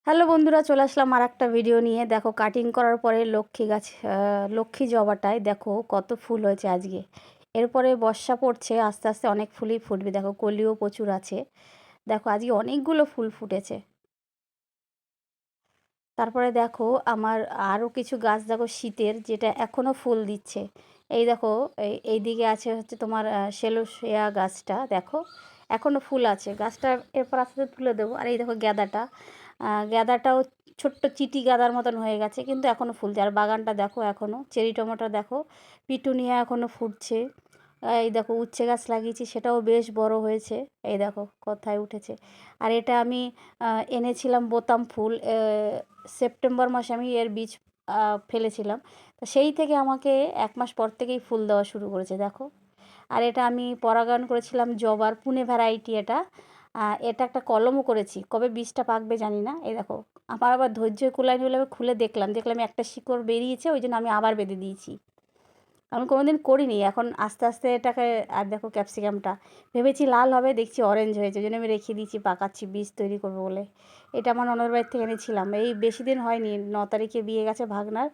Hello বন্ধুরা, চলে আসলাম আর একটা ভিডিও নিয়ে। দেখো, কাটিং করার পরে লক্ষ্মী গাছ, লক্ষ্মী জবাটায় দেখো কত ফুল হয়েছে আজকে। এরপরে বর্ষা পড়ছে, আস্তে আস্তে অনেক ফুলই ফুটবে। দেখো, কলিও প্রচুর আছে। দেখো, আজকে অনেকগুলো ফুল ফুটেছে। তারপরে দেখো, আমার আরও কিছু গাছ দেখো শীতের, যেটা এখনও ফুল দিচ্ছে। এই দেখো, এই দিকে আছে হচ্ছে তোমার সেলোসিয়া গাছটা। দেখো, এখনও ফুল আছে। গাছটা এরপর আস্তে আস্তে তুলে দেবো। আর এই দেখো গ্যাদাটা, গ্যাদাটাও ছোট্ট চিটি গাদার মতন হয়ে গেছে, কিন্তু এখনও ফুলছে। আর বাগানটা দেখো, এখনও চেরি টমেটো দেখো, পিটুনিয়া এখনও ফুটছে। এই দেখো, উচ্ছে গাছ লাগিয়েছি, সেটাও বেশ বড় হয়েছে। এই দেখো কোথায় উঠেছে। আর এটা আমি এনেছিলাম বোতাম ফুল, সেপ্টেম্বর মাসে আমি এর বীজ ফেলেছিলাম। তো সেই থেকে আমাকে 1 মাস পর থেকেই ফুল দেওয়া শুরু করেছে দেখো। আর এটা আমি পরাগায়ন করেছিলাম জবার পুনে ভ্যারাইটি এটা। এটা একটা কলমও করেছি, কবে বীজটা পাকবে জানি না। এই দেখো, আমার আবার ধৈর্য কুলায়নি বলে আমি খুলে দেখলাম একটা শিকড় বেরিয়েছে, ওই জন্য আমি আবার বেঁধে দিয়েছি। আমি কোনোদিন করিনি, এখন আস্তে আস্তে এটাকে। আর দেখো ক্যাপসিকামটা, ভেবেছি লাল হবে, দেখছি অরেঞ্জ হয়েছে, ওই জন্য আমি রেখে দিয়েছি, পাকাচ্ছি বীজ তৈরি করবো বলে। এটা আমার ননদ বাড়ির থেকে এনেছিলাম, এই বেশি দিন হয়নি, 9 তারিখে বিয়ে গেছে ভাগনার।